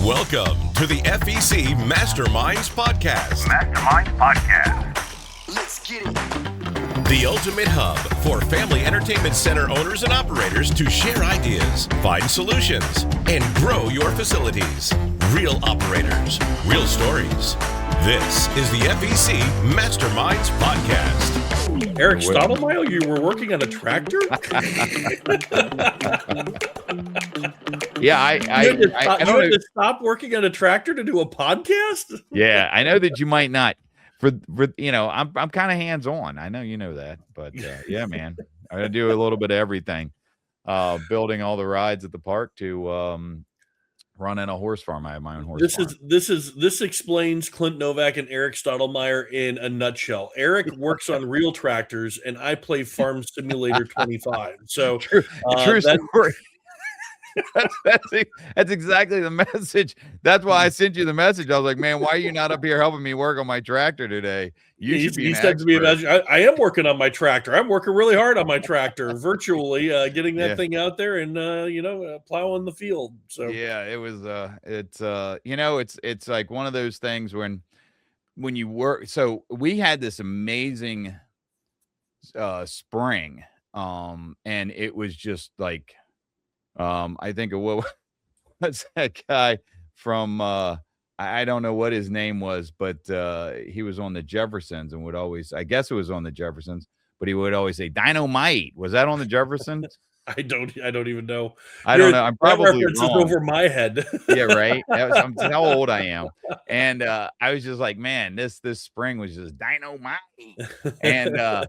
Welcome to the FEC Masterminds Podcast. Let's get it. The ultimate hub for family entertainment center owners and operators to share ideas, find solutions, and grow your facilities. Real operators, real stories. This is the FEC Masterminds Podcast. Eric Stottlemyre, you were working on a tractor? Yeah, I had to stop working on a tractor to do a podcast? Yeah, I know that you might not. For I'm kind of hands on. I know you know that, but yeah, man, I do a little bit of everything. Building all the rides at the park to running a horse farm. I have my own horse farm. This explains Clint Novak and Eric Stottlemyre in a nutshell. Eric works on real tractors, and I play Farm Simulator 25. So true story. That's exactly the message. That's why I sent you the message. I was like, man, why are you not up here helping me work on my tractor today? He said to me, I am working on my tractor. I'm working really hard on my tractor, virtually getting that thing out there and plowing the field. So yeah, it was it's like one of those things when you work. So we had this amazing spring, and it was just like I think of what's that guy from I don't know what his name was, but he was on the Jeffersons and would always, I guess it was on the Jeffersons, but he would always say dynamite. Was that on the Jeffersons? I don't even know. I don't know. I'm probably wrong. Over my head. Yeah, right. I'm how old I am, and I was just like, man, this spring was just dynamite, and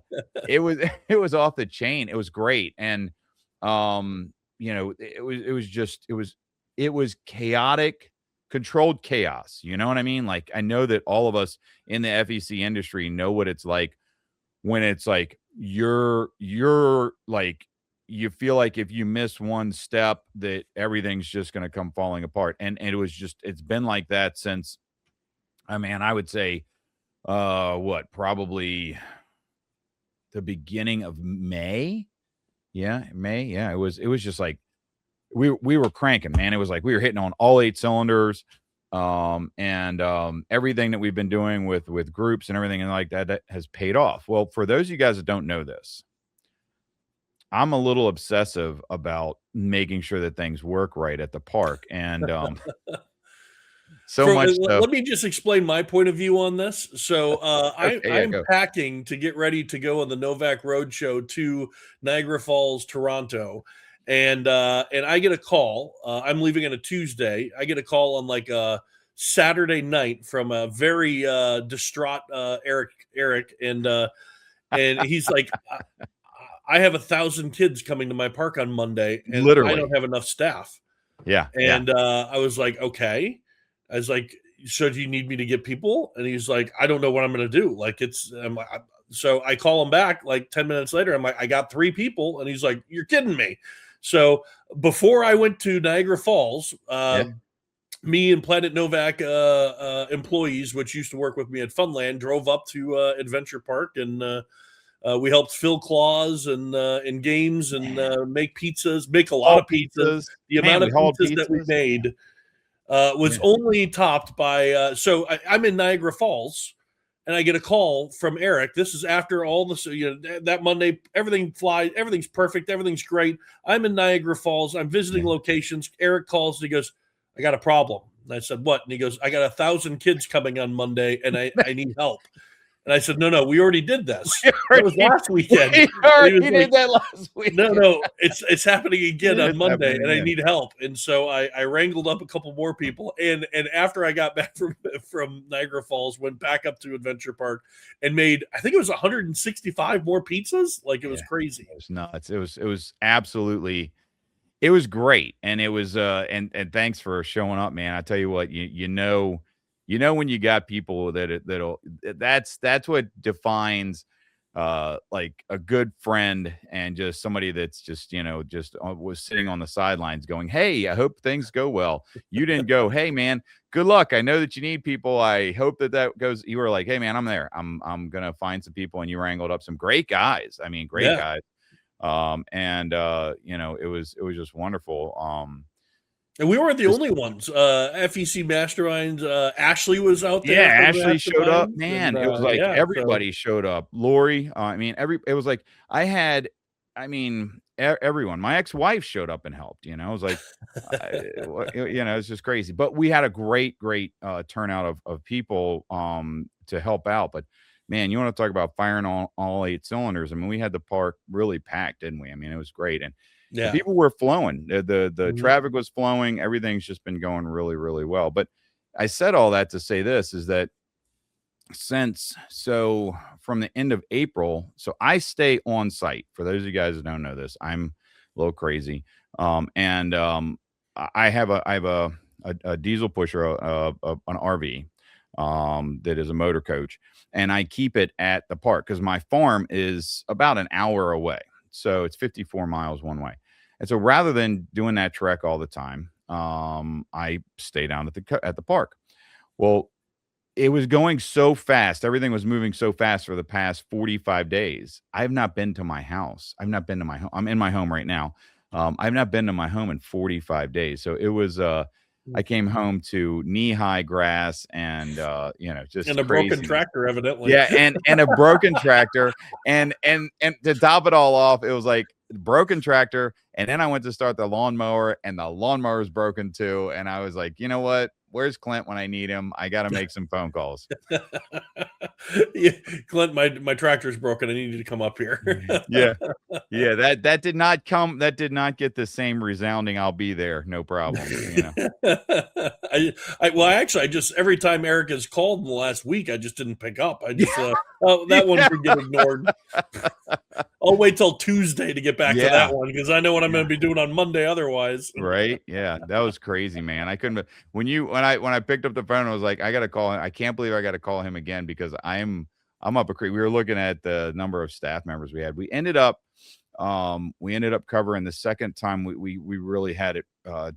it was off the chain. It was great, and it was chaotic, controlled chaos. You know what I mean? Like, I know that all of us in the FEC industry know what it's like when it's like you're like, you feel like if you miss one step that everything's just going to come falling apart. And it's been like that since, I would say, probably the beginning of May. Yeah, May. Yeah, it was just like we were cranking, man. It was like we were hitting on all 8 cylinders, and everything that we've been doing with groups and everything and like that has paid off. Well, for those of you guys that don't know this, I'm a little obsessive about making sure that things work right at the park, and let me just explain my point of view on this. So I'm packing to get ready to go on the Novak Roadshow to Niagara Falls, Toronto. And I get a call. I'm leaving on a Tuesday. I get a call on like a Saturday night from a very distraught Eric. And he's like, I have 1,000 kids coming to my park on Monday, and literally, I don't have enough staff. Yeah. And I was like, okay. I was like, so do you need me to get people? And he's like, I don't know what I'm going to do. Like so I call him back like 10 minutes later. I'm like, I got 3 people. And he's like, you're kidding me. So before I went to Niagara Falls, me and Planet Novak employees, which used to work with me at Funland, drove up to Adventure Park, and we helped fill claws and in games and make a lot of pizzas. The amount of pizzas that we made was only topped by so I'm in Niagara Falls, and I get a call from Eric. This is after all the that Monday, everything flies, everything's perfect, everything's great. I'm in Niagara Falls, I'm visiting locations. Eric calls and he goes, I got a problem. And I said, what? And he goes, I got 1,000 kids coming on Monday, and I need help. And I said, no, we already did this. It was last weekend. We already did that last week. No, it's happening again on Monday, and I need help. And so I wrangled up a couple more people. And after I got back from Niagara Falls, went back up to Adventure Park and made, I think it was 165 more pizzas. Like, it was crazy. It was nuts. It was absolutely, it was great. And it was, and thanks for showing up, man. I tell you what, you know when you got people that's what defines like a good friend, and just somebody that's just was sitting on the sidelines going, hey, I hope things go well. You didn't go, hey man, good luck, I know that you need people, I hope that goes. You were like, hey man, I'm there, I'm gonna find some people, and you wrangled up some great guys. Guys. And it was just wonderful. And we weren't the only ones. FEC Masterminds, Ashley was out there. Yeah, Ashley showed up, man. And, It was like yeah, everybody showed up. Lori, I mean, it was like everyone. My ex-wife showed up and helped. You know, it was like, it's just crazy. But we had a great turnout of people to help out. But man, you want to talk about firing all 8 cylinders? I mean, we had the park really packed, didn't we? I mean, it was great, and the people were flowing. The traffic was flowing. Everything's just been going really, really well. But I said all that to say this is that from the end of April, so I stay on site. For those of you guys that don't know this, I'm a little crazy. I have a diesel pusher, an RV, that is a motor coach, and I keep it at the park because my farm is about an hour away. So it's 54 miles one way. And so rather than doing that trek all the time, I stay down at the park. Well, it was going so fast. Everything was moving so fast for the past 45 days. I've not been to my house. I've not been to my home. I'm in my home right now. I've not been to my home in 45 days. So it was, I came home to knee-high grass and just a broken tractor, evidently. Yeah, and a broken tractor, and to top it all off, it was like broken tractor, and then I went to start the lawnmower, and the lawnmower is broken too, and I was like, you know what? Where's Clint when I need him? I got to make some phone calls. Yeah, Clint, my tractor's broken. I need you to come up here. Yeah. That did not come. That did not get the same resounding. I'll be there. No problem. I just every time Eric has called in the last week, I just didn't pick up. I just that one could get ignored. I'll wait till Tuesday to get back to that one because I know what I'm going to be doing on Monday otherwise. Right? Yeah, that was crazy, man. I couldn't. When I picked up the phone, I was like, I got to call him. I can't believe I got to call him again because I'm up a creek. We were looking at the number of staff members we had. We ended up covering the second time we really had it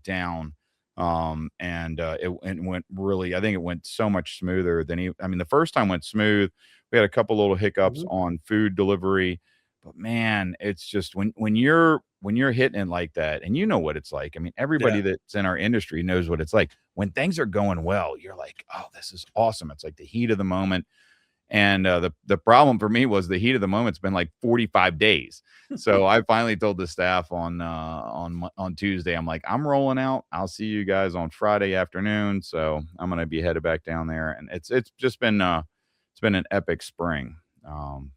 down. It went really, I think it went so much smoother than the first time went smooth. We had a couple little hiccups on food delivery, but man, it's just when you're hitting it like that, and you know what it's like. I mean, everybody that's in our industry knows what it's like. When things are going well, you're like, oh, this is awesome. It's like the heat of the moment. And the problem for me was the heat of the moment's been like 45 days. So I finally told the staff on Tuesday, I'm like, I'm rolling out. I'll see you guys on Friday afternoon. So I'm going to be headed back down there. And it's just been it's been an epic spring.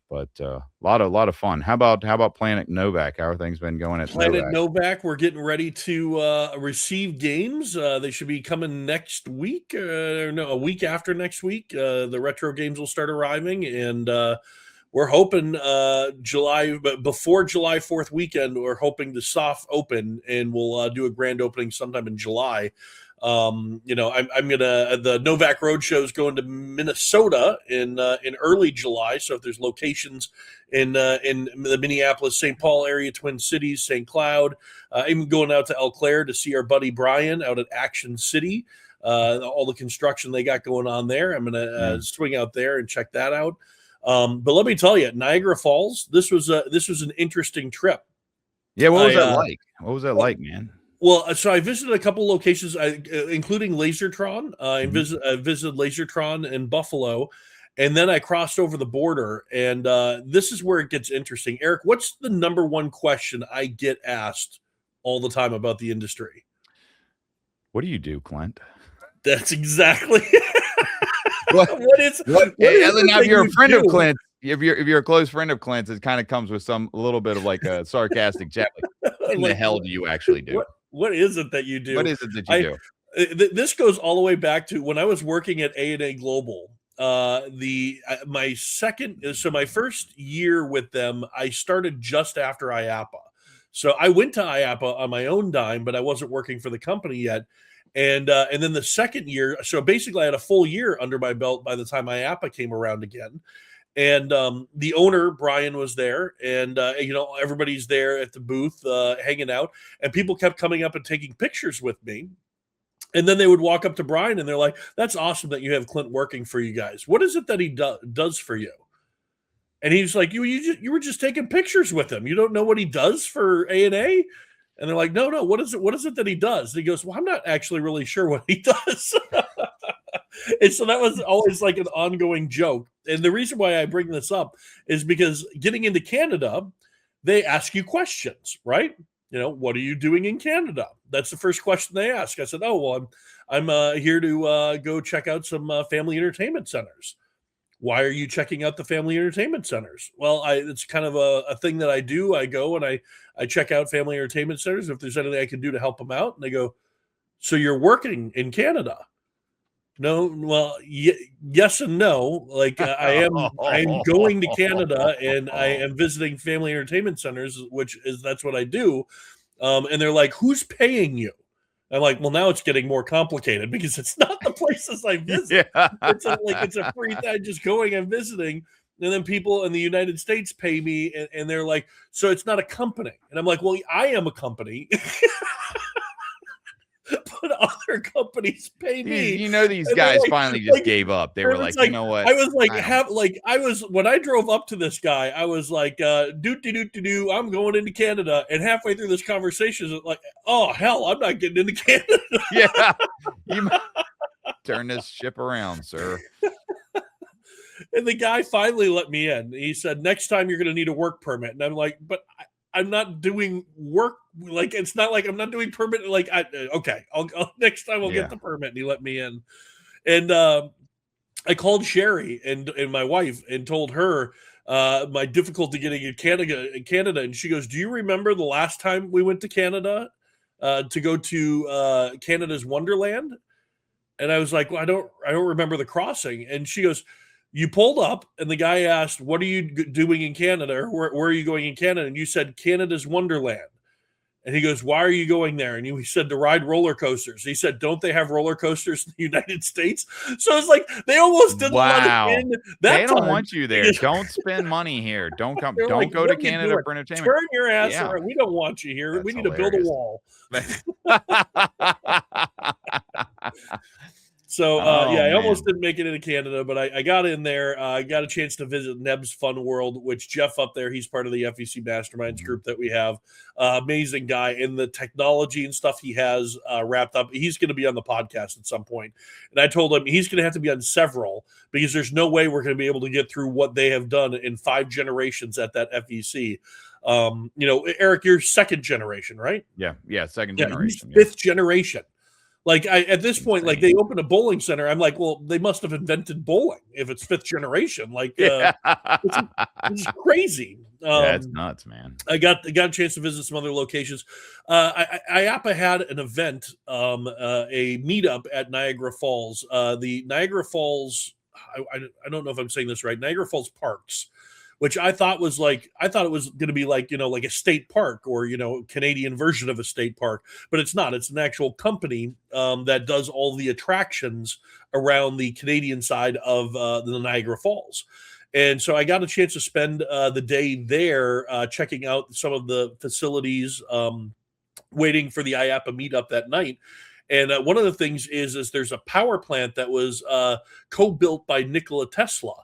But a lot of fun. How about Planet Novak? How are things been going at Planet Novak? We're getting ready to receive games. They should be coming next week. A week after next week. The retro games will start arriving, and we're hoping July, but before July 4th weekend, we're hoping to soft open, and we'll do a grand opening sometime in July. I'm gonna the Novak Roadshow is going to Minnesota in early July. So if there's locations in the Minneapolis, St. Paul area, Twin Cities, St. Cloud, even going out to Eau Claire to see our buddy Brian out at Action City, all the construction they got going on there. I'm gonna swing out there and check that out. But let me tell you, Niagara Falls, this was an interesting trip. Yeah, what was that like? What was that like, man? Well, so I visited a couple locations, including Lasertron. I visited Lasertron in Buffalo, and then I crossed over the border. And this is where it gets interesting. Eric, what's the number one question I get asked all the time about the industry? What do you do, Clint? That's exactly what is if you're a friend of Clint. If you're a close friend of Clint's, it kind of comes with a little bit of like a sarcastic chat. Like, what in the hell do you actually do? What is it that you do? What is it that you do? This goes all the way back to when I was working at A&A Global. My first year with them, I started just after IAPA. So I went to IAPA on my own dime, but I wasn't working for the company yet. And then the second year, so basically I had a full year under my belt by the time IAPA came around again. And the owner, Brian, was there, and everybody's there at the booth hanging out, and people kept coming up and taking pictures with me. And then they would walk up to Brian, and they're like, "That's awesome that you have Clint working for you guys. What is it that he does for you?" And he's like, "You were just taking pictures with him. You don't know what he does for A&A?" And they're like, no, what is it that he does? And he goes, well, I'm not actually really sure what he does. And so that was always like an ongoing joke. And the reason why I bring this up is because getting into Canada, they ask you questions, right? What are you doing in Canada? That's the first question they ask. I said, oh, well, I'm here to go check out some family entertainment centers. Why are you checking out the family entertainment centers? Well, it's kind of a thing that I do. I go and I check out family entertainment centers if there's anything I can do to help them out. And they go, so you're working in Canada? No, well, yes and no. Like I'm going to Canada and I am visiting family entertainment centers, that's what I do. And they're like, who's paying you? I'm like, well, now it's getting more complicated because it's not the places I visit. Yeah. It's a free thing, just going and visiting. And then people in the United States pay me and they're like, so it's not a company. And I'm like, well, I am a company. But other companies pay me. These guys finally just gave up. They were like, you know what? I was like, when I drove up to this guy, I was like, do, I'm going into Canada. And halfway through this conversation, it's like, oh, hell, I'm not getting into Canada. Yeah. You turn this ship around, sir. And the guy finally let me in. He said, next time you're going to need a work permit. And I'm like, but I'm not doing work. Like, it's not like I'm not doing permit. Like, okay, I'll next time I'll get the permit. And he let me in. And I called Sherry and my wife and told her my difficulty getting in Canada. And she goes, do you remember the last time we went to Canada to go to Canada's Wonderland? And I was like, well, I don't remember the crossing. And she goes, you pulled up and the guy asked, what are you doing in Canada? Or where are you going in Canada? And you said, Canada's Wonderland. And he goes, why are you going there? And he said, to ride roller coasters. He said, don't they have roller coasters in the United States? So it's like, they almost didn't let it in that They don't want you there. Don't spend money here. Don't come. Don't like, go to Canada for entertainment. Turn your ass around. We don't want you here. We need to build a wall. So, I almost didn't make it into Canada, but I got in there. I got a chance to visit Neb's Fun World, which Jeff up there, he's part of the FEC Masterminds group that we have. Amazing guy. And the technology and stuff he has wrapped up. He's going to be on the podcast at some point. And I told him he's going to have to be on several because there's no way we're going to be able to get through what they have done in 5 generations at that FEC. Eric, you're second generation, right? Yeah, second generation. Fifth generation. Like at this point, like they opened a bowling center. I'm like, well, they must have invented bowling if it's 5th generation. Like, it's crazy. That's nuts, man. I got a chance to visit some other locations. IAPA had an event, a meetup at Niagara Falls. The Niagara Falls, I don't know if I'm saying this right, Niagara Falls Parks, which I thought it was going to be like, like a state park or, Canadian version of a state park, but it's not. It's an actual company that does all the attractions around the Canadian side of the Niagara Falls. And so I got a chance to spend the day there checking out some of the facilities, waiting for the IAPA meetup that night. And one of the things is there's a power plant that was co-built by Nikola Tesla.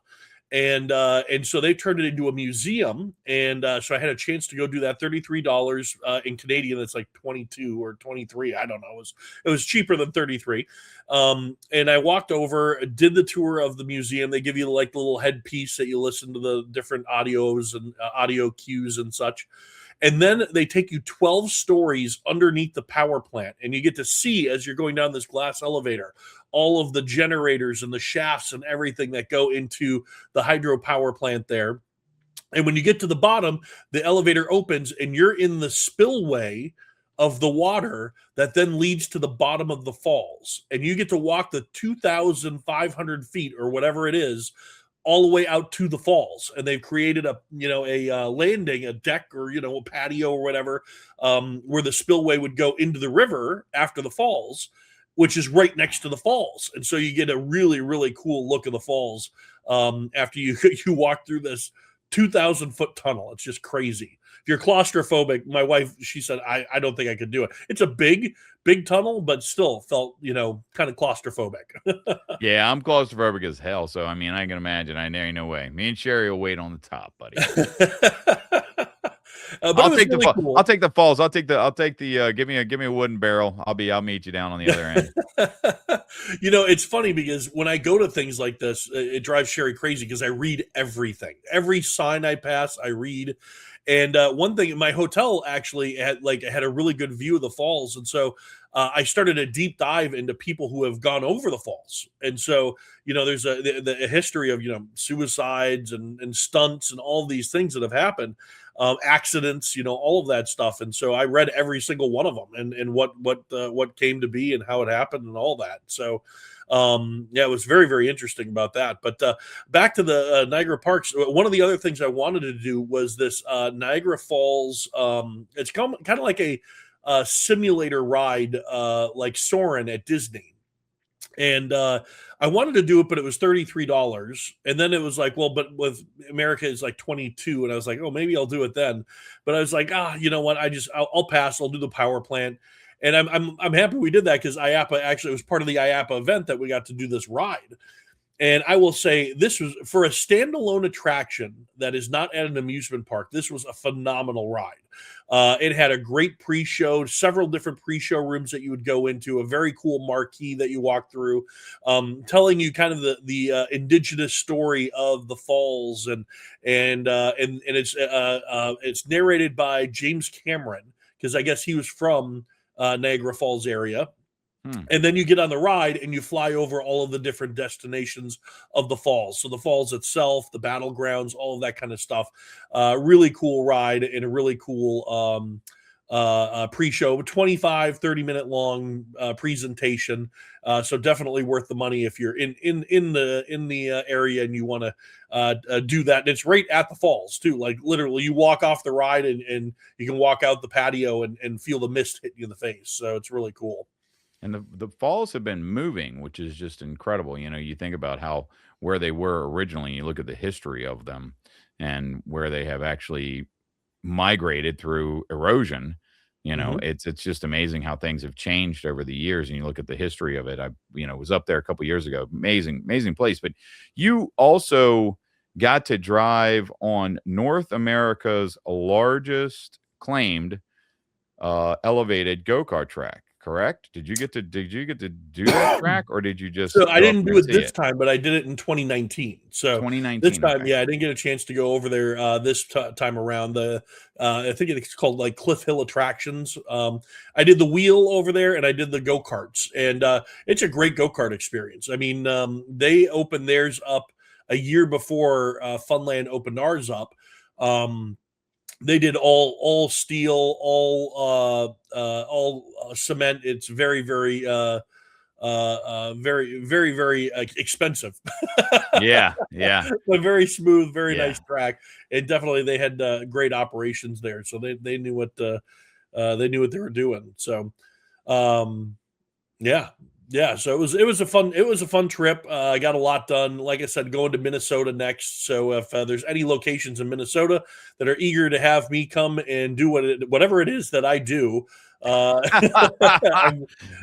And so they turned it into a museum. And so I had a chance to go do that. $33 in Canadian. That's like 22 or 23. I don't know. It was cheaper than 33. And I walked over, did the tour of the museum. They give you like the little headpiece that you listen to the different audios and audio cues and such. And then they take you 12 stories underneath the power plant. And you get to see, as you're going down this glass elevator, all of the generators and the shafts and everything that go into the hydropower plant there. And when you get to the bottom, the elevator opens and you're in the spillway of the water that then leads to the bottom of the falls. And you get to walk the 2,500 feet or whatever it is all the way out to the falls. And they've created a landing, a deck or, a patio or whatever, where the spillway would go into the river after the falls, which is right next to the falls. And so you get a really, really cool look of the falls after you walk through this 2,000-foot tunnel. It's just crazy. If you're claustrophobic, my wife, she said, I don't think I could do it. It's a big tunnel, but still felt, kind of claustrophobic. Yeah, I'm claustrophobic as hell. So, I mean, I can imagine. There ain't no way. Me and Sherry will wait on the top, buddy. But I'll it was take really the cool. I'll take the falls. I'll take the give me a wooden barrel. I'll meet you down on the other end. It's funny because when I go to things like this, it drives Sherry crazy because I read everything. Every sign I pass, I read. And one thing, my hotel actually had a really good view of the falls, and so I started a deep dive into people who have gone over the falls. And so there's a history of suicides and stunts and all these things that have happened, accidents, all of that stuff. And so I read every single one of them and what came to be and how it happened and all that. So it was very, very interesting about that. But back to the Niagara Parks. One of the other things I wanted to do was this Niagara Falls. It's kind of like a simulator ride, like Soarin' at Disney. And I wanted to do it, but it was $33. And then it was like, well, but with America is like 22. And I was like, oh, maybe I'll do it then. But I was like, you know what? I'll pass. I'll do the power plant. And I'm happy we did that because IAPA actually was part of the IAPA event that we got to do this ride. And I will say this was for a standalone attraction that is not at an amusement park. This was a phenomenal ride. It had a great pre-show, several different pre-show rooms that you would go into, a very cool marquee that you walk through, telling you kind of the indigenous story of the falls, and it's narrated by James Cameron because I guess he was from Niagara Falls area. And then you get on the ride and you fly over all of the different destinations of the falls. So the falls itself, the battlegrounds, all of that kind of stuff. Really cool ride and a really cool pre-show, 25, 30-minute long presentation. So definitely worth the money if you're in the area and you want to do that. And it's right at the falls too. Like literally you walk off the ride and you can walk out the patio and feel the mist hit you in the face. So it's really cool. And the falls have been moving, which is just incredible. You think about where they were originally, you look at the history of them and where they have actually migrated through erosion. It's just amazing how things have changed over the years. And you look at the history of it. I was up there a couple years ago. Amazing place. But you also got to drive on North America's largest claimed elevated go-kart track. Correct? Did you get to do that track, or did you just? So I didn't do it this time, but I did it in 2019. So 2019. This time, okay. I didn't get a chance to go over there this time around. I think it's called like Cliff Hill Attractions. I did the wheel over there, and I did the go karts, and it's a great go kart experience. I mean, they opened theirs up a year before Funland opened ours up. They did all steel, all cement. It's very, very, very, very, very expensive. Yeah. But very smooth, very nice track. And definitely they had great operations there, so they knew what they were doing. So, yeah. So it was a fun trip. I got a lot done. Like I said, going to Minnesota next. So if there's any locations in Minnesota that are eager to have me come and do whatever it is that I do, if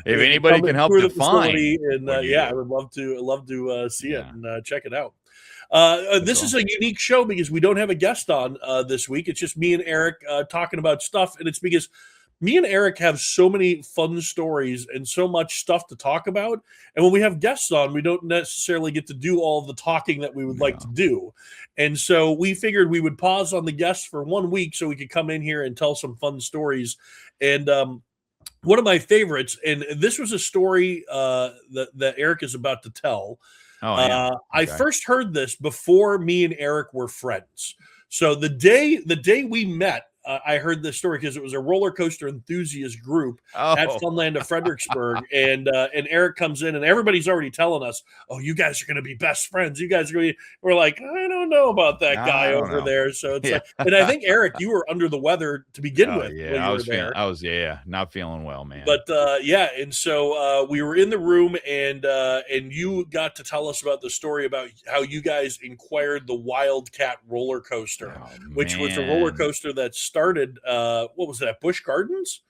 anybody can help define, and I would love to see it and check it out. This is a unique show because we don't have a guest on this week. It's just me and Eric talking about stuff, and it's because me and Eric have so many fun stories and so much stuff to talk about. And when we have guests on, we don't necessarily get to do all of the talking that we would like to do. And so we figured we would pause on the guests for 1 week so we could come in here and tell some fun stories. And one of my favorites, and this was a story that Eric is about to tell. Oh, yeah. Okay. I first heard this before me and Eric were friends. So the day we met, I heard this story because it was a roller coaster enthusiast group at Funland of Fredericksburg, and Eric comes in, and everybody's already telling us, "Oh, you guys are going to be best friends. You guys are going to." We're like, I don't know about that guy over there. So it's like, and I think Eric, you were under the weather to begin with. Yeah, I was not feeling well, man. But and so we were in the room, and you got to tell us about the story about how you guys acquired the Wildcat roller coaster, which was a roller coaster that started what was that, Busch Gardens?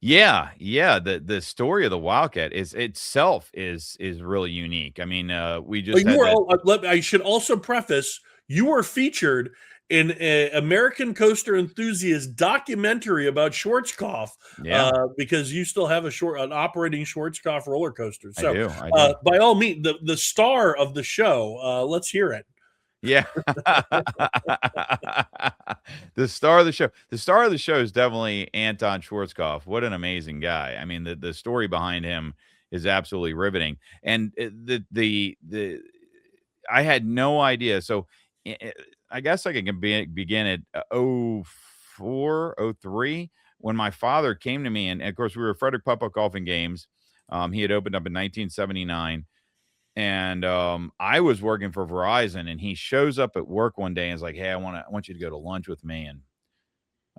Yeah. The story of the Wildcat itself is really unique. I mean, we just I should also preface, You were featured in an American Coaster Enthusiast documentary about Schwarzkopf, because you still have an operating Schwarzkopf roller coaster. So, I do. By all means, the star of the show, let's hear it. Yeah. The star of the show. The star of the show is definitely Anton Schwarzkopf. What an amazing guy. I mean, the story behind him is absolutely riveting. And I had no idea. So I guess I can begin at 04, 03, when my father came to me, and of course we were Frederick Puppuck Golfing Games. He had opened up in 1979. And I was working for Verizon, and he shows up at work one day and is like, "Hey, I want you to go to lunch with me, and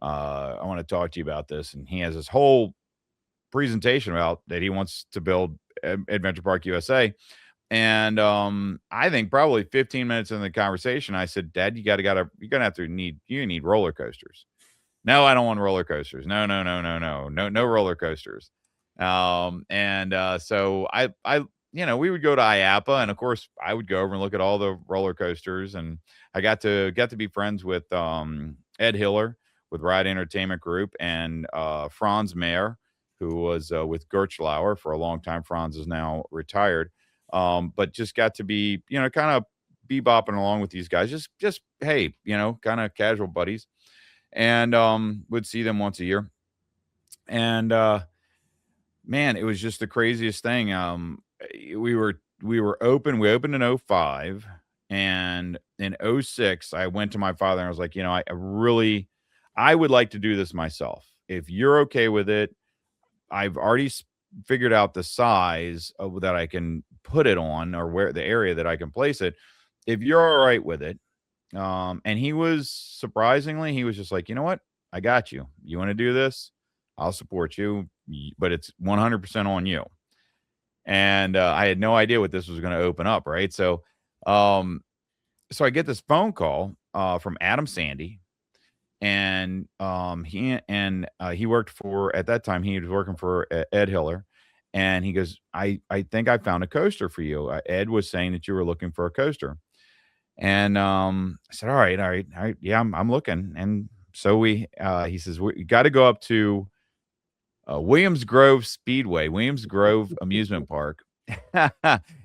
I want to talk to you about this." And he has this whole presentation about that he wants to build Adventure Park USA. And I think probably 15 minutes into the conversation, I said, "Dad, you're gonna have to need roller coasters." "No, I don't want roller coasters. No roller coasters." So I we would go to IAPA, and of course I would go over and look at all the roller coasters, and I got to be friends with Ed Hiller with Ride Entertainment Group, and Franz Mayer, who was with Gertschlauer for a long time. Franz is now retired, but just got to be kind of bebopping along with these guys, just hey, kind of casual buddies, and would see them once a year. And man, it was just the craziest thing. We opened in 05, and in 06 I went to my father and I was like, I would like to do this myself. If you're okay with it, I've already figured out the size that I can put it on, or where the area that I can place it. If you're all right with it. And he was just like, "You know what? I got you. You want to do this? I'll support you, but it's 100% on you." And I had no idea what this was going to open up, right? So I get this phone call from Adam Sandy, and he worked for, at that time he was working for Ed Hiller, and he goes, I think I found a coaster for you. Ed was saying that you were looking for a coaster. And I said, all right, yeah, I'm looking. And so he says, we got to go up to Williams Grove Amusement Park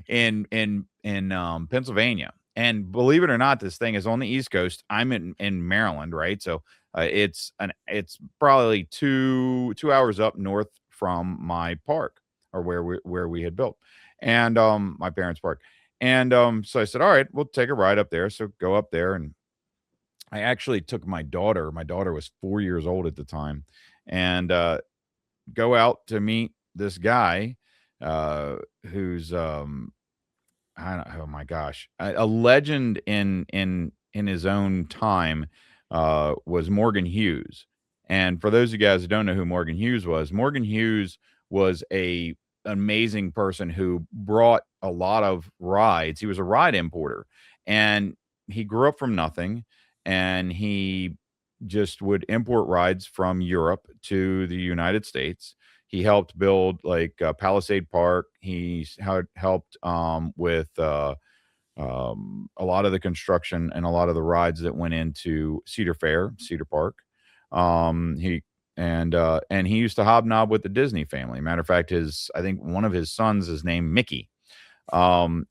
in Pennsylvania. And believe it or not, this thing is on the East Coast. I'm in Maryland, right? So it's probably two hours up north from my park, or where we had built, and my parents' park. And so I said, all right, we'll take a ride up there. So go up there, and I actually took my daughter. My daughter was 4 years old at the time, and go out to meet this guy who's I don't, oh my gosh, a legend in his own time, was Morgan Hughes. And for those of you guys who don't know who Morgan Hughes was a amazing person who brought a lot of rides. He was a ride importer, and he grew up from nothing, and he just would import rides from Europe to the United States. He helped build Palisade Park. He helped with a lot of the construction and a lot of the rides that went into Cedar Park. He used to hobnob with the Disney family. Matter of fact, I think one of his sons is named Mickey. But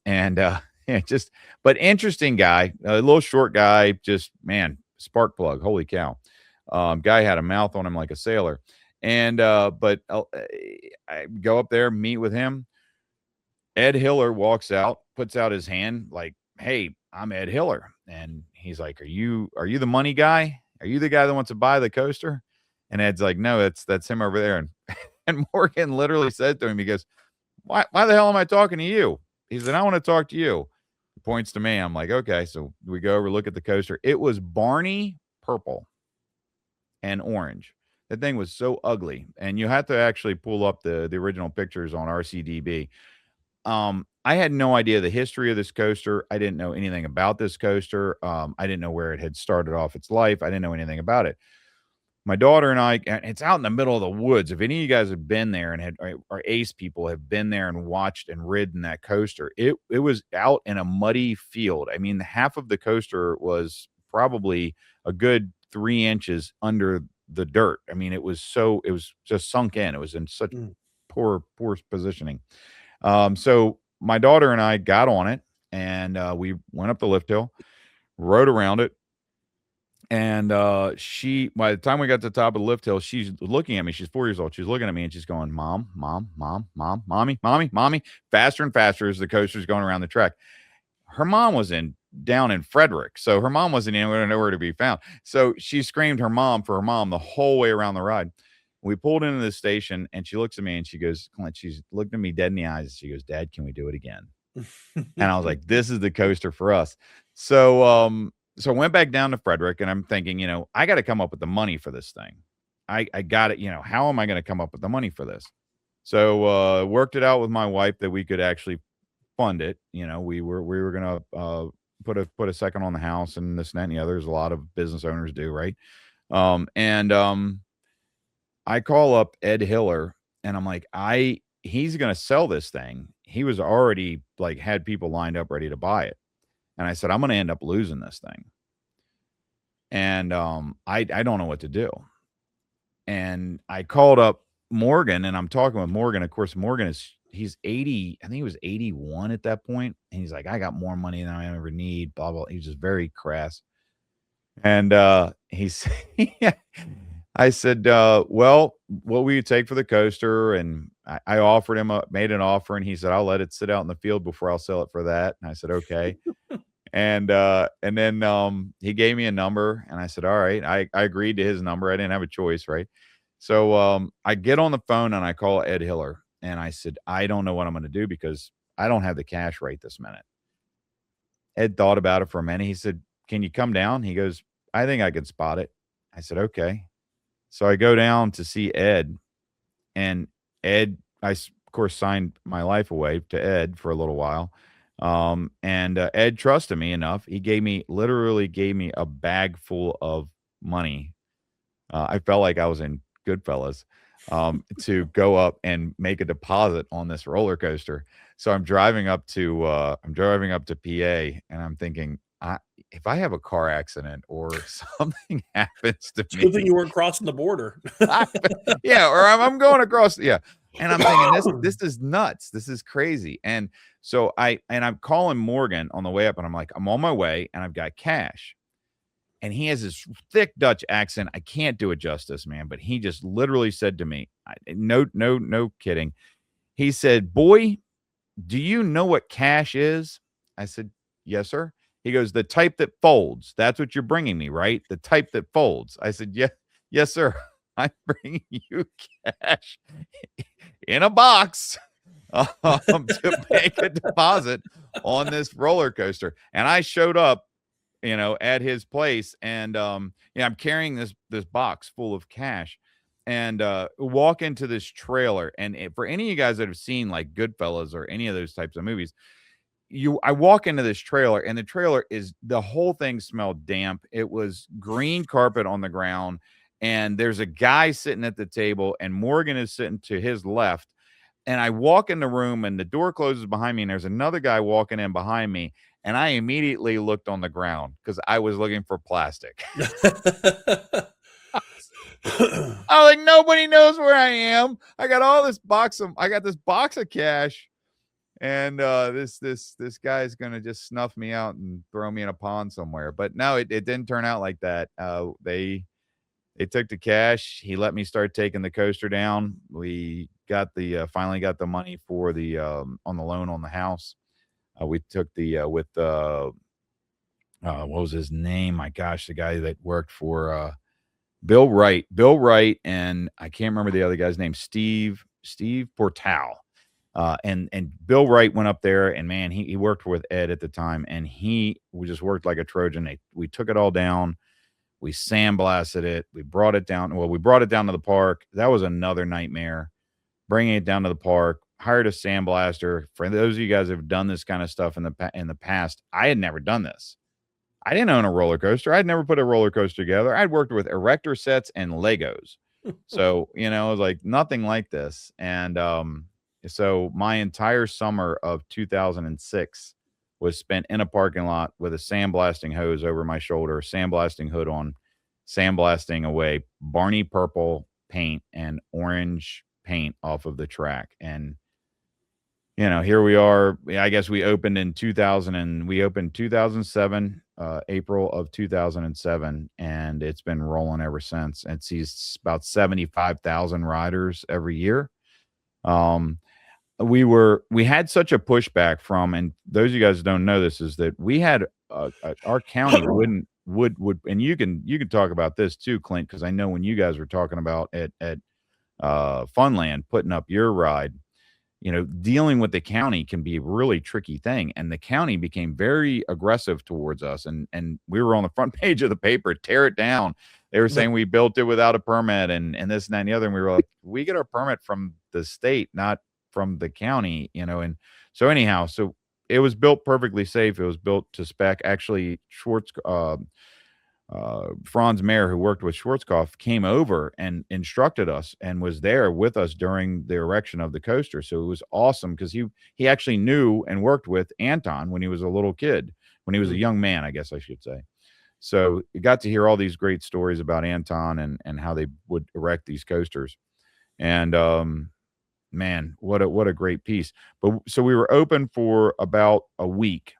interesting guy, a little short guy, just, man, spark plug. Holy cow. Guy had a mouth on him like a sailor. And I go up there, meet with him. Ed Hiller walks out, puts out his hand like, "Hey, I'm Ed Hiller." And he's like, Are you the money guy? Are you the guy that wants to buy the coaster? And Ed's like, "No, that's him over there." And Morgan literally said to him, he goes, why the hell am I talking to you? He said, "I want to talk to you." He points to me. I'm like, okay. So we go over, look at the coaster. It was Barney purple and orange. That thing was so ugly. And you have to actually pull up the original pictures on RCDB. I had no idea the history of this coaster. I didn't know anything about this coaster. I didn't know where it had started off its life. I didn't know anything about it. my daughter and I, and it's out in the middle of the woods. If any of you guys have been there and or Ace people have been there and watched and ridden that coaster, it was out in a muddy field. I mean, half of the coaster was probably a good 3 inches under the dirt. I mean, it was just sunk in. It was in such poor positioning. So my daughter and I got on it, and we went up the lift hill, rode around it. And she, by the time we got to the top of the lift hill, she's looking at me. She's 4 years old. She's looking at me and she's going, "Mom, mom, mom, mom, mommy, mommy, mommy," faster and faster as the coaster's going around the track. Her mom was down in Frederick, so her mom wasn't nowhere to be found. So she screamed her mom for her mom the whole way around the ride. We pulled into the station, and she looks at me and she goes, Clint, she's looked at me dead in the eyes. She goes, "Dad, can we do it again?" And I was like, this is the coaster for us. So I went back down to Frederick, and I'm thinking, I got to come up with the money for this thing. I got it. How am I going to come up with the money for this? So worked it out with my wife that we could actually fund it. We were going to put a second on the house and this and that and the other, as a lot of business owners do, right? I call up Ed Hiller, and I'm like, he's going to sell this thing. He was already had people lined up ready to buy it. And I said, I'm going to end up losing this thing. And I don't know what to do. And I called up Morgan, and I'm talking with Morgan. Of course, Morgan he's 80. I think he was 81 at that point. And he's like, "I got more money than I ever need," blah, blah. He's just very crass. And I said, "Well, what will you take for the coaster?" And I offered him made an offer, and he said, "I'll let it sit out in the field before I'll sell it for that." And I said, "Okay." And then he gave me a number, and I said, "All right." I agreed to his number. I didn't have a choice, right? So I get on the phone and I call Ed Hiller, and I said, "I don't know what I'm going to do because I don't have the cash right this minute." Ed thought about it for a minute. He said, "Can you come down?" He goes, "I think I can spot it." I said, "Okay." So I go down to see Ed, and Ed, of course, signed my life away to Ed for a little while. And Ed trusted me enough. He literally gave me a bag full of money. I felt like I was in Goodfellas, to go up and make a deposit on this roller coaster. So I'm driving up to PA, and I'm thinking, if I have a car accident or something happens to me, good thing you weren't crossing the border. Yeah, or I'm going across. Yeah. And I'm thinking, this is nuts. This is crazy. And so I'm calling Morgan on the way up, and I'm like, I'm on my way, and I've got cash. And he has this thick Dutch accent. I can't do it justice, man. But he just literally said to me, no kidding. He said, "Boy, do you know what cash is?" I said, "Yes, sir." He goes, "The type that folds. That's what you're bringing me, right? The type that folds." I said, "Yeah, yes, sir. I'm bringing you cash in a box to make a deposit on this roller coaster." And I showed up, at his place, and I'm carrying this box full of cash, and walk into this trailer. And for any of you guys that have seen like Goodfellas or any of those types of movies, I walk into this trailer, and the whole thing smelled damp. It was green carpet on the ground, and there's a guy sitting at the table, and Morgan is sitting to his left. And I walk in the room, and the door closes behind me, and there's another guy walking in behind me. And I immediately looked on the ground because I was looking for plastic. I was like, nobody knows where I am. I got this box of cash, and this guy's gonna just snuff me out and throw me in a pond somewhere. But no, it didn't turn out like that. They took the cash. He let me start taking the coaster down. We got finally got the money for the on the loan on the house. We took what was his name? My gosh, the guy that worked for Bill Wright, and I can't remember the other guy's name, Steve Portal. And Bill Wright went up there, and man, he worked with Ed at the time, and we just worked like a Trojan. We took it all down. We sandblasted it. We brought it down. Well, we brought it down to the park. That was another nightmare, bringing it down to the park. Hired a sandblaster. For those of you guys who have done this kind of stuff in the past, I had never done this. I didn't own a roller coaster. I'd never put a roller coaster together. I'd worked with erector sets and Legos. So, it was like nothing like this. And so my entire summer of 2006 was spent in a parking lot with a sandblasting hose over my shoulder, sandblasting hood on, sandblasting away Barney purple paint and orange paint off of the track. And here we are. I guess we opened in 2007, April of 2007, and it's been rolling ever since. It sees about 75,000 riders every year. We had such a pushback from, and those of you guys who don't know this, is that we had our county would, and you can talk about this too, Clint, because I know when you guys were talking about at Funland putting up your ride, dealing with the county can be a really tricky thing. And the county became very aggressive towards us. And we were on the front page of the paper, tear it down. They were saying we built it without a permit and this and that and the other. And we were like, we get our permit from the state, not from the county, And so anyhow, so it was built perfectly safe. It was built to spec. Actually, Franz Mayer, who worked with Schwarzkopf, came over and instructed us and was there with us during the erection of the coaster. So it was awesome because he actually knew and worked with Anton when he was a little kid, when he was a young man, I guess I should say. So you got to hear all these great stories about Anton and how they would erect these coasters. And man, what a great piece. But so we were open for about a week.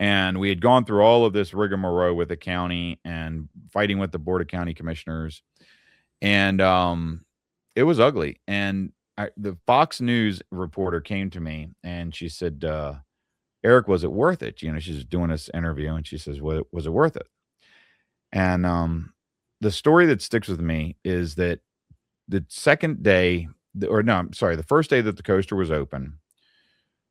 And we had gone through all of this rigmarole with the county and fighting with the Board of County Commissioners. And it was ugly. And the Fox News reporter came to me and she said, Eric, was it worth it? She's doing this interview and she says, was it worth it? And the story that sticks with me is that the second day, the first day that the coaster was open,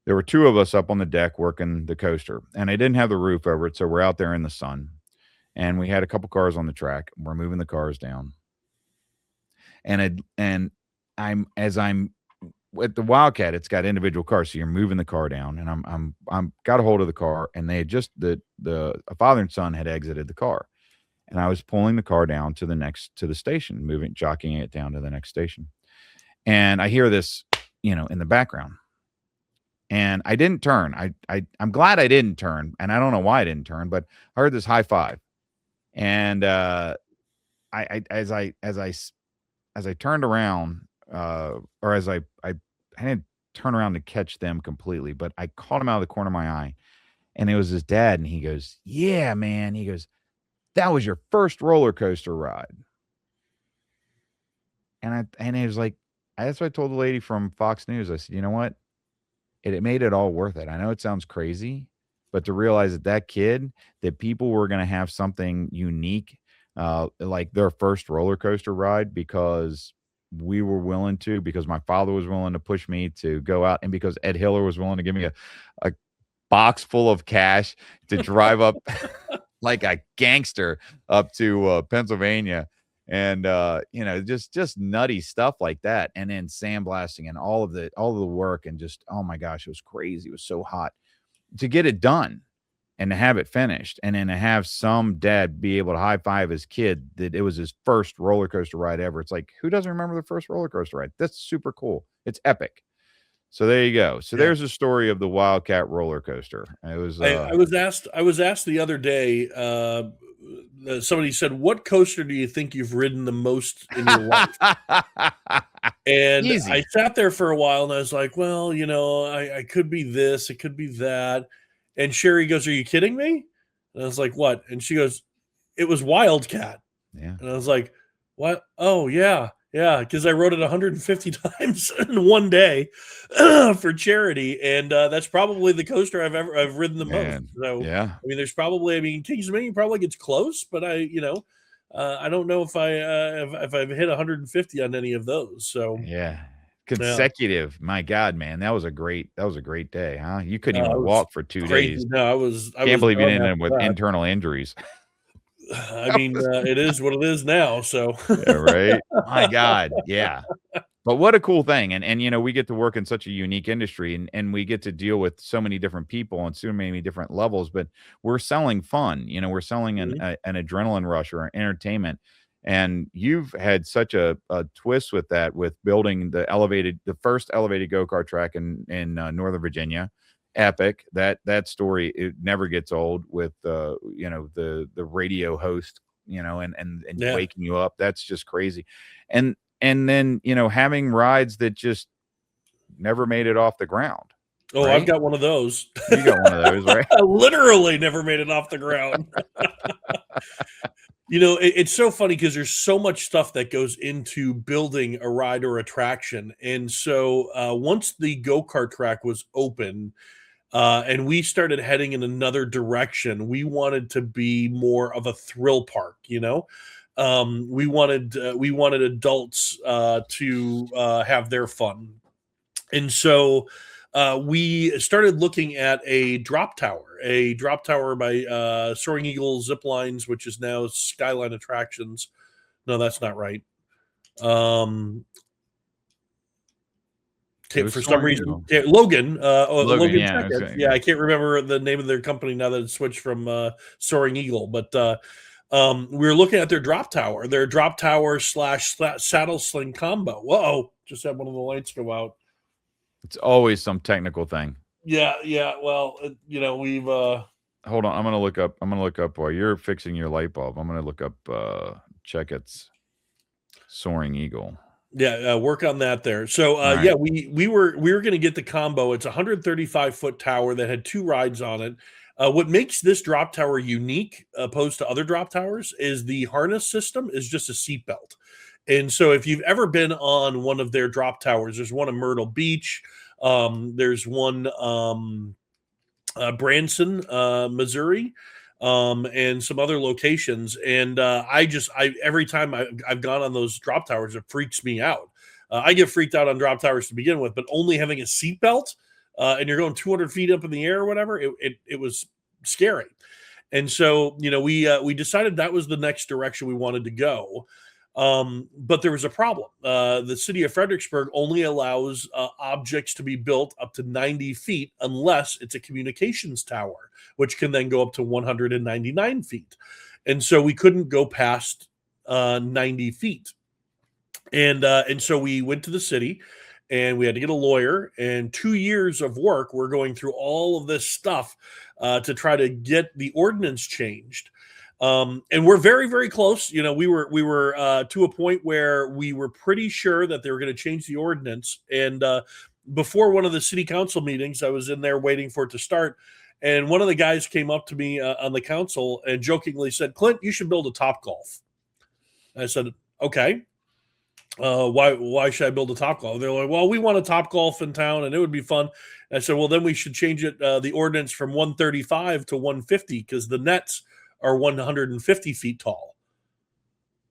there were two of us up on the deck working the coaster, and I didn't have the roof over it. So we're out there in the sun, and we had a couple cars on the track. We're moving the cars down. And I'm with the Wildcat, it's got individual cars. So you're moving the car down, and I'm got a hold of the car, and they had just, a father and son had exited the car, and I was pulling the car down to the station, jockeying it down to the next station. And I hear this, in the background. And I didn't turn. I'm glad I didn't turn, and I don't know why I didn't turn, but I heard this high five, and as I turned around, or as I didn't turn around to catch them completely, but I caught him out of the corner of my eye, and it was his dad, and he goes, "Yeah, man," he goes, "that was your first roller coaster ride," and it was like, that's what I told the lady from Fox News. I said, you know what? It made it all worth it. I know it sounds crazy, but to realize that people were going to have something unique, like their first roller coaster ride, because we were willing to, because my father was willing to push me to go out, and because Ed Hiller was willing to give me a box full of cash to drive up like a gangster up to Pennsylvania. And just nutty stuff like that, and then sandblasting and all of the work, and just, oh my gosh, it was crazy. It was so hot to get it done and to have it finished, and then to have some dad be able to high five his kid that it was his first roller coaster ride ever. It's like, who doesn't remember the first roller coaster ride? That's super cool. It's epic. So there you go. So there's a story of the Wildcat roller coaster. It was. I was asked the other day. Somebody said, "What coaster do you think you've ridden the most in your life?" And easy. I sat there for a while, and I was like, "Well, I could be this, it could be that." And Sherry goes, "Are you kidding me?" And I was like, "What?" And she goes, "It was Wildcat." Yeah. And I was like, "What? Oh yeah." Yeah, because I rode it 150 times in one day for charity, and that's probably the coaster I've ridden the most. So yeah, I mean, there's probably, Kings Dominion probably gets close, but I don't know if I've hit 150 on any of those. So yeah, consecutive. Yeah. My God, man, that was a great day, huh? You couldn't even walk for 2 days. No, I can't believe you didn't end up with internal injuries. I mean, it is what it is now. So yeah, right. My God. Yeah. But what a cool thing. And we get to work in such a unique industry, and we get to deal with so many different people on so many different levels, but we're selling fun. We're selling Mhm. an adrenaline rush or entertainment. And you've had such a twist with that, with building the first elevated go-kart track in Northern Virginia. Epic. That story, it never gets old, with the radio host, and Yeah. waking you up. That's just crazy. And then, having rides that just never made it off the ground, Oh, I've right? got one of those. You got one of those, right? I literally never made it off the ground. It's so funny because there's so much stuff that goes into building a ride or attraction. And so once the go-kart track was open, and we started heading in another direction, we wanted to be more of a thrill park. We wanted adults to have their fun. And so we started looking at a drop tower by Soaring Eagle Zip Lines, which is now Skyline Attractions. No, that's not right. It was For some Soaring reason, Eagle. Logan, Logan, Logan yeah, Checkers. okay, Yeah, yeah. I can't remember the name of their company now that it's switched from Soaring Eagle. But we were looking at their drop tower / saddle sling combo. Whoa! Just had one of the lights go out. It's always some technical thing. Yeah. Well, we've Hold on, I'm gonna look up while you're fixing your light bulb. I'm gonna look up Checkett's Soaring Eagle. work on that there. So All right. yeah, we were going to get the combo. It's a 135-foot tower that had 2 rides on it. What makes this drop tower unique opposed to other drop towers is the harness system is just a seatbelt. And so if you've ever been on one of their drop towers, there's one in Myrtle Beach. There's one Branson, Missouri, and some other locations. And every time I've gone on those drop towers, it freaks me out. I get freaked out on drop towers to begin with, but only having a seatbelt and you're going 200 feet up in the air or whatever, it was scary. And so, we decided that was the next direction we wanted to go. But there was a problem. The city of Fredericksburg only allows objects to be built up to 90 feet unless it's a communications tower, which can then go up to 199 feet. And so we couldn't go past 90 feet. And so we went to the city and we had to get a lawyer, and 2 years of work. We're going through all of this stuff to try to get the ordinance changed. And we're very, very close. We were to a point where we were pretty sure that they were going to change the ordinance. And before one of the city council meetings, I was in there waiting for it to start. And one of the guys came up to me on the council and jokingly said, "Clint, you should build a Topgolf." I said, "Okay. Why should I build a Topgolf?" They're like, "Well, we want a Topgolf in town and it would be fun." And I said, "Well, then we should change it, the ordinance from 135 to 150 because the nets are 150 feet tall."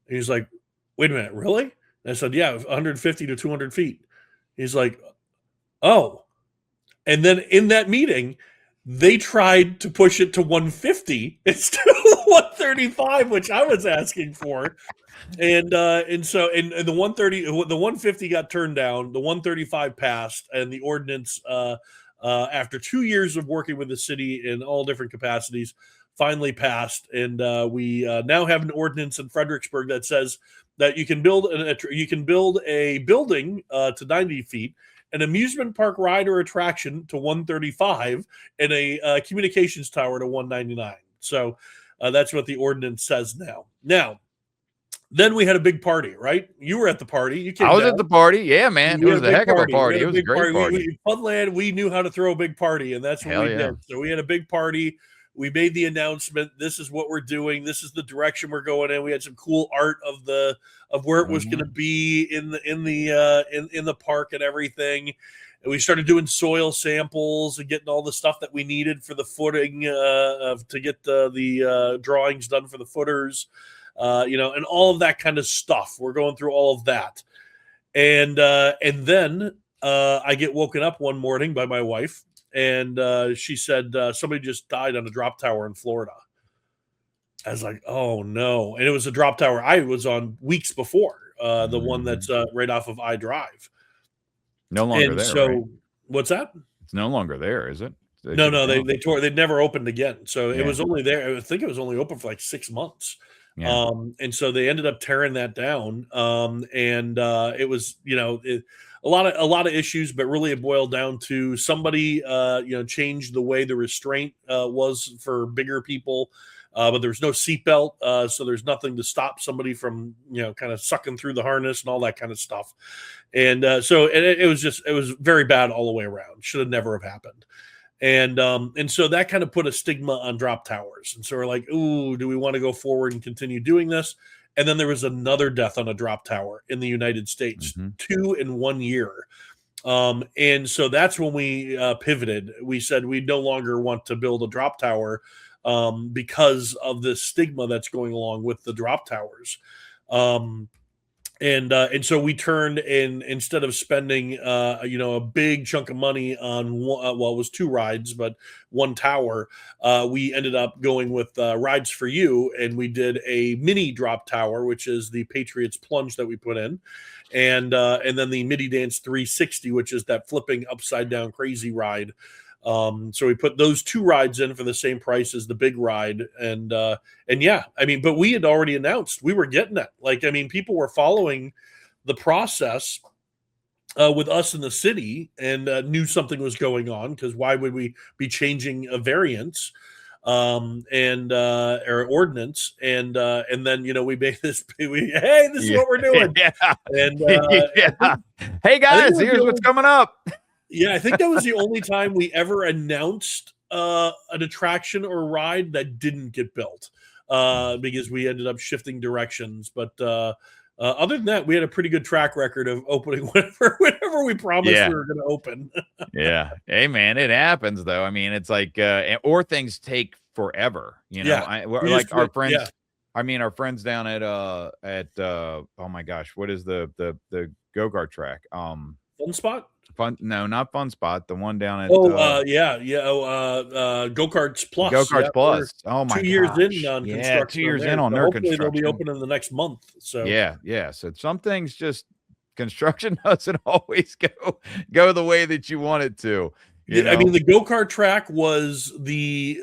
And he's like, "Wait a minute, really?" And I said, "Yeah, 150 to 200 feet." He's like, "Oh." And then in that meeting, they tried to push it to 150 instead of 135, which I was asking for. And so the 150 got turned down, the 135 passed, and the ordinance after 2 years of working with the city in all different capacities finally passed. And we now have an ordinance in Fredericksburg that says that you can build a building to 90 feet, an amusement park ride or attraction to 135, and a communications tower to 199. So that's what the ordinance says now. Then we had a big party, right? You were at the party. You came I was down. at the party. Yeah, man. It We had was a a big heck of a party. We party. had It a was a big great party. Funland, we knew how to throw a big party, and that's what Hell we yeah. did. So we had a big party. We made the announcement. This is what we're doing. This is the direction we're going in. We had some cool art of where it was going to be in the park and everything. And we started doing soil samples and getting all the stuff that we needed for the footing to get the drawings done for the footers. And all of that kind of stuff. We're going through all of that. And then I get woken up one morning by my wife, and she said, somebody just died on a drop tower in Florida. I was like, "Oh no." And it was a drop tower I was on weeks before. the one that's right off of I Drive. No longer And there, so, right? what's that? It's no longer there, is it? No, they tore. They never opened again. So it Yeah. was only there. I think it was only open for like 6 months. Yeah. And so they ended up tearing that down. And it was, a lot of issues, but really it boiled down to somebody, changed the way the restraint was for bigger people. But there's no seatbelt, so there's nothing to stop somebody from, kind of sucking through the harness and all that kind of stuff. And so it was very bad all the way around. Should have never have happened. And so that kind of put a stigma on drop towers. And so we're like, ooh, do we want to go forward and continue doing this? And then there was another death on a drop tower in the United States, 2 in 1 year. And so that's when we pivoted. We said we no longer want to build a drop tower because of the stigma that's going along with the drop towers. And so we turned in, instead of spending, a big chunk of money on it was 2 rides, but 1 tower, we ended up going with Rides for You, and we did a mini drop tower, which is the Patriots plunge that we put in, and then the Midi Dance 360, which is that flipping upside down crazy ride. So we put those 2 rides in for the same price as the big ride. And yeah, but we had already announced we were getting it. People were following the process with us in the city and knew something was going on, because why would we be changing a variance or ordinance? And then, we made this, hey, this is what we're doing. Yeah. And yeah. Hey guys, here's what's coming up. Yeah, I think that was the only time we ever announced an attraction or ride that didn't get built, because we ended up shifting directions. But other than that, we had a pretty good track record of opening whenever we promised we were going to open. Yeah. Hey, man, it happens, though. It's like, or things take forever, like our friends. Yeah. Our friends down at oh my gosh, what is the go-kart track? Fun Spot? No, not Fun Spot. The one down at Go-Karts Plus. Go-Karts Plus. Oh my 2 years gosh. in on construction. 2 years in on their hopefully construction. They'll be open in the next month. So yeah. So some things just, construction doesn't always go the way that you want it to. The go-kart track was the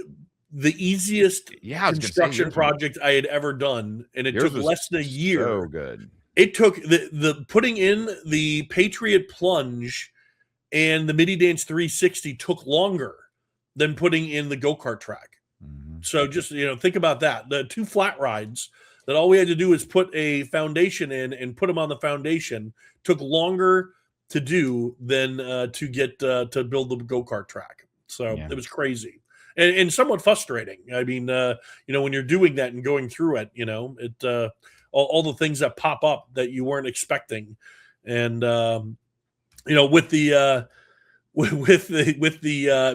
easiest construction project I had ever done, and it took less than a year. So good. It took the putting in the Patriot plunge and the Midi Dance 360 took longer than putting in the go-kart track. Mm-hmm. So just, think about that. The 2 flat rides that all we had to do is put a foundation in and put them on the foundation took longer to do than to get to build the go-kart track. So It was crazy and somewhat frustrating. When you're doing that and going through it, it all the things that pop up that you weren't expecting. And, with the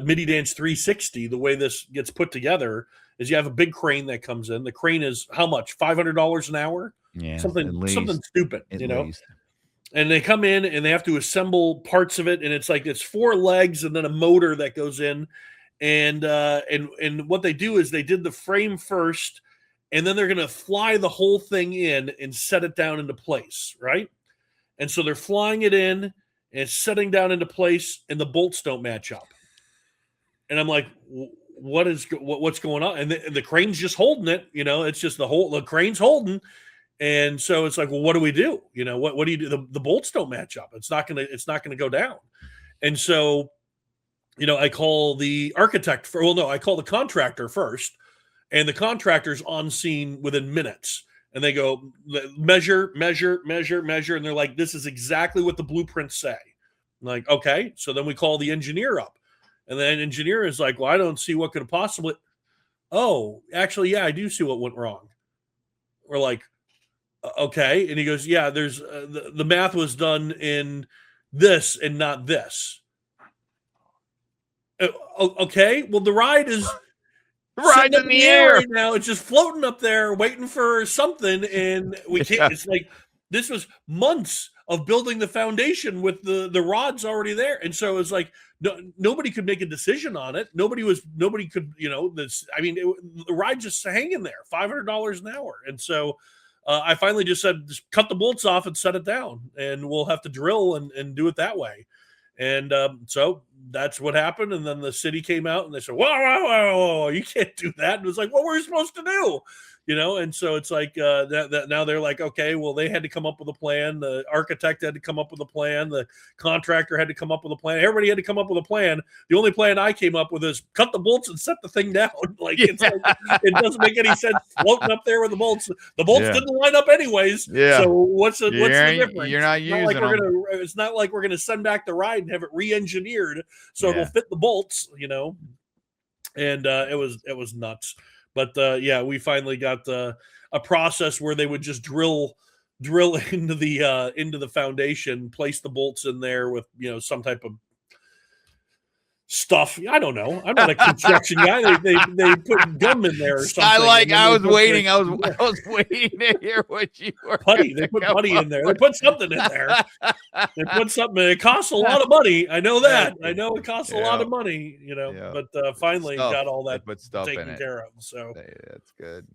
Midi Dance 360, the way this gets put together is you have a big crane that comes in. The crane is how much? $500 an hour? Yeah, something stupid, at least. And they come in and they have to assemble parts of it, and it's 4 legs and then a motor that goes in. And what they do is they did the frame first, and then they're going to fly the whole thing in and set it down into place, right? And so they're flying it in and it's setting down into place, and the bolts don't match up. And I'm like, what's going on? And the crane's just holding it, it's just the crane's holding. And so it's like, well, what do we do? What do you do? The bolts don't match up. It's not gonna go down. And so, I call the architect I call the contractor first, and the contractor's on scene within minutes. And they go, measure. And they're like, this is exactly what the blueprints say. I'm like, okay. So then we call the engineer up. And then engineer is like, well, I don't see what could have possibly. Oh, actually, yeah, I do see what went wrong. We're like, okay. And he goes, yeah, there's the math was done in this and not this. Okay. Well, the ride is. Right in the air right now. It's just floating up there waiting for something, and we can't. It's like this was months of building the foundation with the rods already there, and so it's like nobody could make a decision on it. Nobody could, the ride just hanging there, $500 an hour, and so I finally just said, just cut the bolts off and set it down, and we'll have to drill and do it that way. And so that's what happened. And then the city came out and they said, whoa, you can't do that. And it was like, what were we supposed to do? And so it's like that now they're like, okay, well, they had to come up with a plan. The architect had to come up with a plan. The contractor had to come up with a plan. Everybody had to come up with a plan. The only plan I came up with is cut the bolts and set the thing down. It's like, it doesn't make any sense floating up there with the bolts. The bolts didn't line up anyways. Yeah. So what's the difference? You're not using them. It's not like we're gonna send back the ride and have it re-engineered so it'll fit the bolts, And it was nuts. But we finally got a process where they would just drill into the foundation, place the bolts in there with some type of stuff. I don't know. I'm not a construction guy. They put gum in there or something. I was waiting to hear what you were. Putty. They put putty in there. They put something in there. They put something. It costs a lot of money. I know that. I know it costs a lot of money. But finally got all that taken care of. So that's good.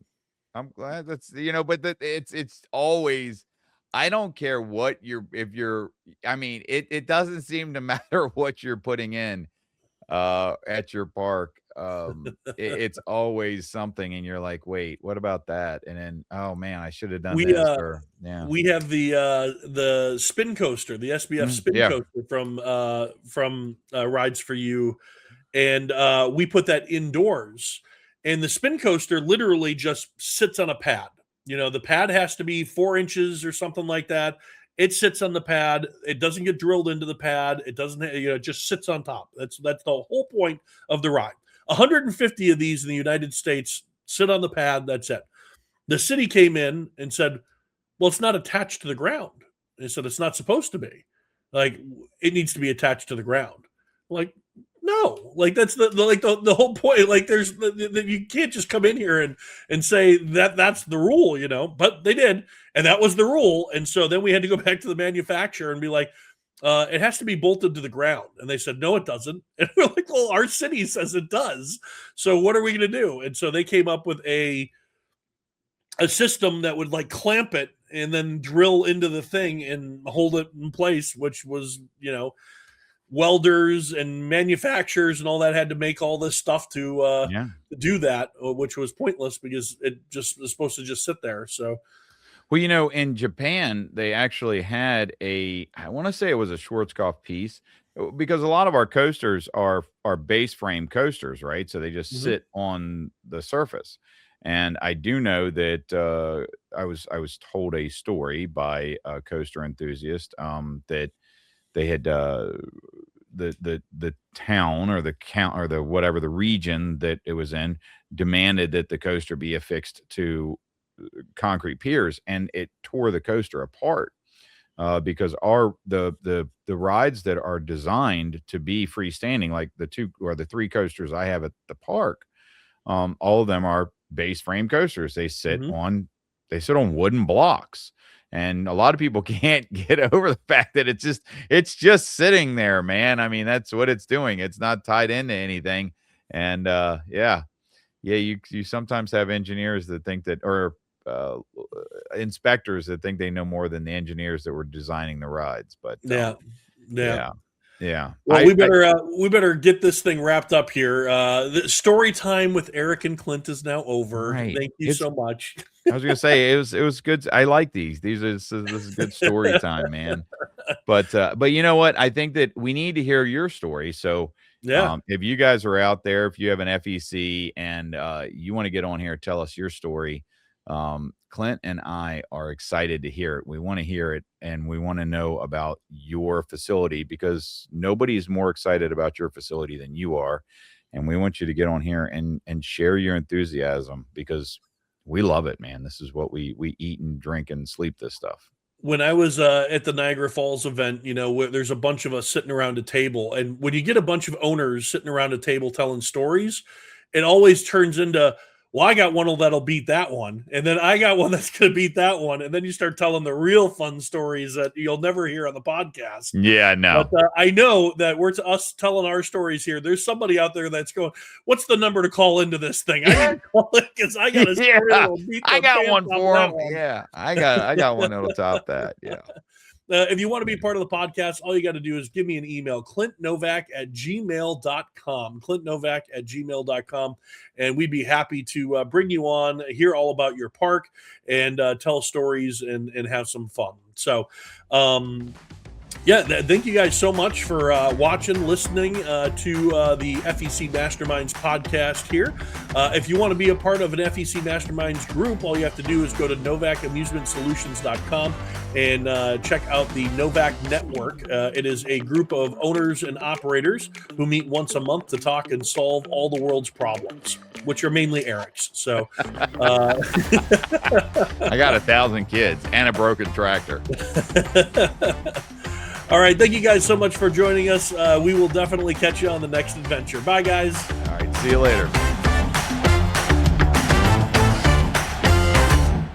I'm glad that's but it's always. I don't care what it doesn't seem to matter what you're putting in at your park. It's always something, and you're like, wait, what about that? And then, oh man, I should have done this. We have the spin coaster, the SBF spin coaster from Rides for You, and we put that indoors. And the spin coaster literally just sits on a pad. The pad has to be 4 inches or something like that. It sits on the pad. It doesn't get drilled into the pad. It doesn't, it just sits on top. That's the whole point of the ride. 150 of these in the United States sit on the pad. That's it. The city came in and said, well, it's not attached to the ground. They said, it's not supposed to be. Like, it needs to be attached to the ground. Like, no, like that's the whole point. Like you can't just come in here and say that's the rule, but they did. And that was the rule. And so then we had to go back to the manufacturer and be like, it has to be bolted to the ground. And they said, no, it doesn't. And we're like, well, our city says it does. So what are we going to do? And so they came up with a system that would like clamp it and then drill into the thing and hold it in place, which was, welders and manufacturers and all that had to make all this stuff to do that, which was pointless because it just was supposed to just sit there. So, well, in Japan, they actually had I want to say it was a Schwarzkopf piece, because a lot of our coasters are base frame coasters, right? So they just sit on the surface. And I do know that I was told a story by a coaster enthusiast that they had the town or the count or the whatever the region that it was in demanded that the coaster be affixed to concrete piers, and it tore the coaster apart because the rides that are designed to be freestanding, like the 2 or the 3 coasters I have at the park, all of them are base frame coasters. They sit on wooden blocks. And a lot of people can't get over the fact that it's just sitting there, man. I mean, that's what it's doing. It's not tied into anything. And you sometimes have engineers that think that, or inspectors that think they know more than the engineers that were designing the rides. But yeah. Well, we better get this thing wrapped up here. The story time with Eric and Clint is now over. Right. Thank you so much. I was gonna say it was good. I like these. This is good story time, man. But you know what? I think that we need to hear your story. So if you guys are out there, if you have an FEC and you want to get on here, tell us your story. Clint and I are excited to hear it. We want to hear it, and we want to know about your facility, because nobody's more excited about your facility than you are. And we want you to get on here and share your enthusiasm, because we love it, man. This is what we eat and drink and sleep this stuff. When I was at the Niagara Falls event, there's a bunch of us sitting around a table. And when you get a bunch of owners sitting around a table telling stories, it always turns into, well, I got one that'll beat that one. And then I got one that's going to beat that one. And then you start telling the real fun stories that you'll never hear on the podcast. Yeah, no. But I know that we're to us telling our stories here. There's somebody out there that's going, what's the number to call into this thing? I got to call it because I got a story that'll beat the I got one pants for off him. that one. Yeah, I got one that'll top that. Yeah. If you want to be part of the podcast, all you got to do is give me an email, clintnovak@gmail.com, clintnovak@gmail.com, and we'd be happy to bring you on, hear all about your park, and tell stories and have some fun. So, thank you guys so much for watching, listening to the FEC Masterminds podcast here. If you want to be a part of an FEC Masterminds group, all you have to do is go to novakamusementsolutions.com and check out the Novak Network. It is a group of owners and operators who meet once a month to talk and solve all the world's problems, which are mainly Eric's. So I got 1,000 kids and a broken tractor. All right. Thank you guys so much for joining us. We will definitely catch you on the next adventure. Bye, guys. All right. See you later.